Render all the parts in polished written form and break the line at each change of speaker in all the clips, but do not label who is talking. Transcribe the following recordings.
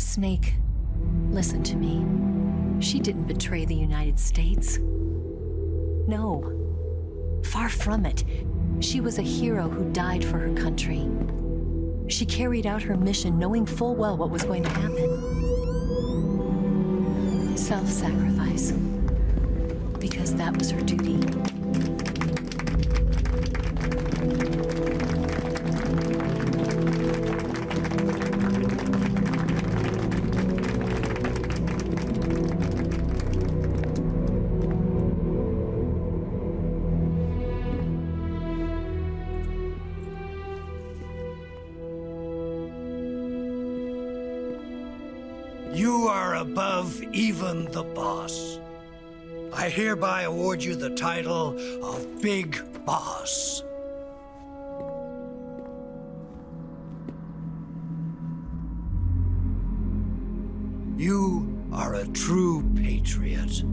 Snake, listen to me. She didn't betray the United States. No. Far from it. She was a hero who died for her country. She carried out her mission knowing full well what was going to happen. Self-sacrifice. Because that was her duty.
You are above even the boss. I hereby award you the title of Big Boss. You are a true patriot.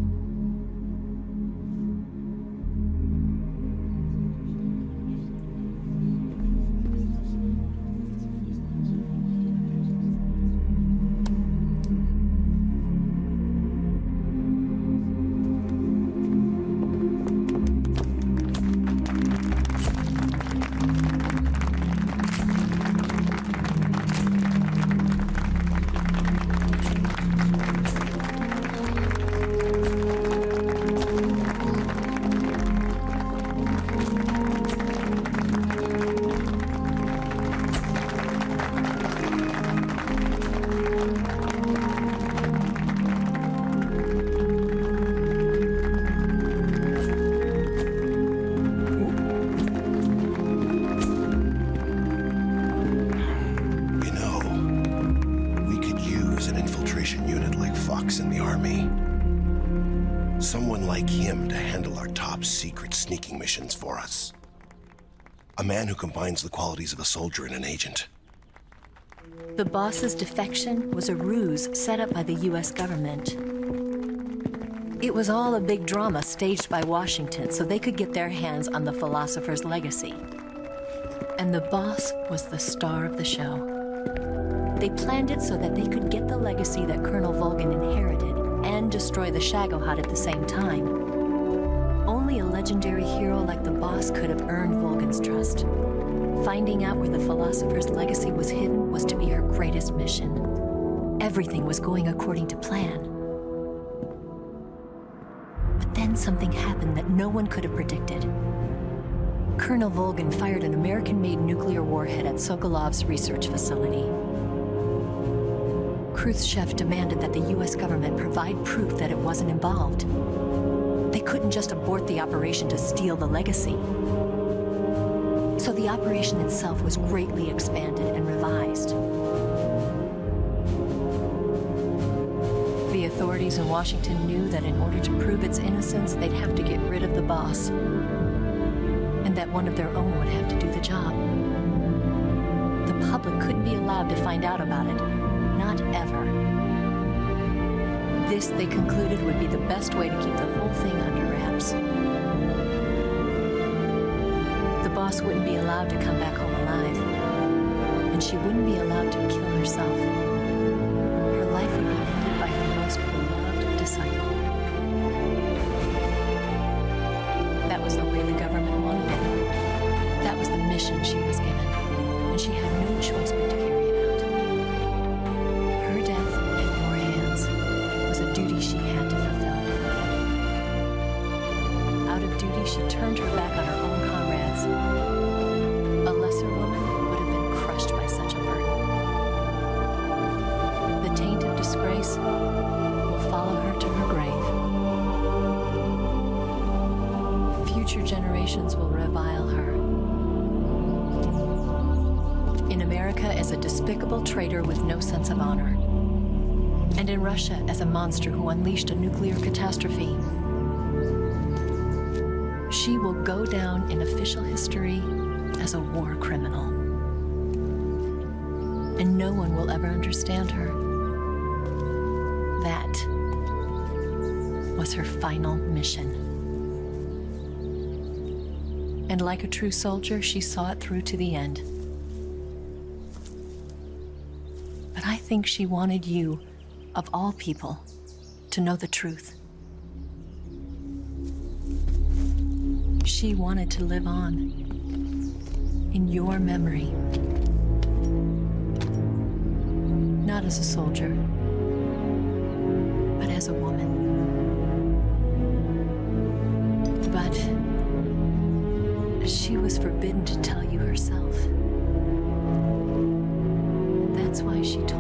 In the Army. Someone like him to handle our top secret sneaking missions for us. A man who combines the qualities of a soldier and an agent.
The boss's defection was a ruse set up by the US government. It was all a big drama staged by Washington so they could get their hands on the philosopher's legacy. And the boss was the star of the show. They planned it so that they could get the legacy that Colonel Volgin inherited and destroy the Shagohod at the same time. Only a legendary hero like the boss could have earned Volgin's trust. Finding out where the philosopher's legacy was hidden was to be her greatest mission. Everything was going according to plan. But then something happened that no one could have predicted. Colonel Volgin fired an American-made nuclear warhead at Sokolov's research facility. Khrushchev demanded that the US government provide proof that it wasn't involved. They couldn't just abort the operation to steal the legacy. So the operation itself was greatly expanded and revised. The authorities in Washington knew that in order to prove its innocence, they'd have to get rid of the boss, and that one of their own would have to do the job. The public couldn't be allowed to find out about it. Not ever. This, they concluded, would be the best way to keep the whole thing under wraps. The boss wouldn't be allowed to come back home alive, and she wouldn't be allowed to kill herself. Her life would be ended by her most beloved disciple. That was the way the government wanted it. That was the mission she was given, and she had no choice but to carry it out. Her death at your hands was a duty she had to fulfill. Out of duty, she turned her back on her own comrades. A lesser woman would have been crushed by such a burden. The taint of disgrace will follow her to her grave. Future generations will revile her. In America as a despicable traitor with no sense of honor. And in Russia as a monster who unleashed a nuclear catastrophe. She will go down in official history as a war criminal. And no one will ever understand her. That was her final mission. And like a true soldier, she saw it through to the end. But I think she wanted you, of all people, to know the truth. She wanted to live on in your memory. Not as a soldier, but as a woman. But she was forbidden to tell you herself. And that's why she told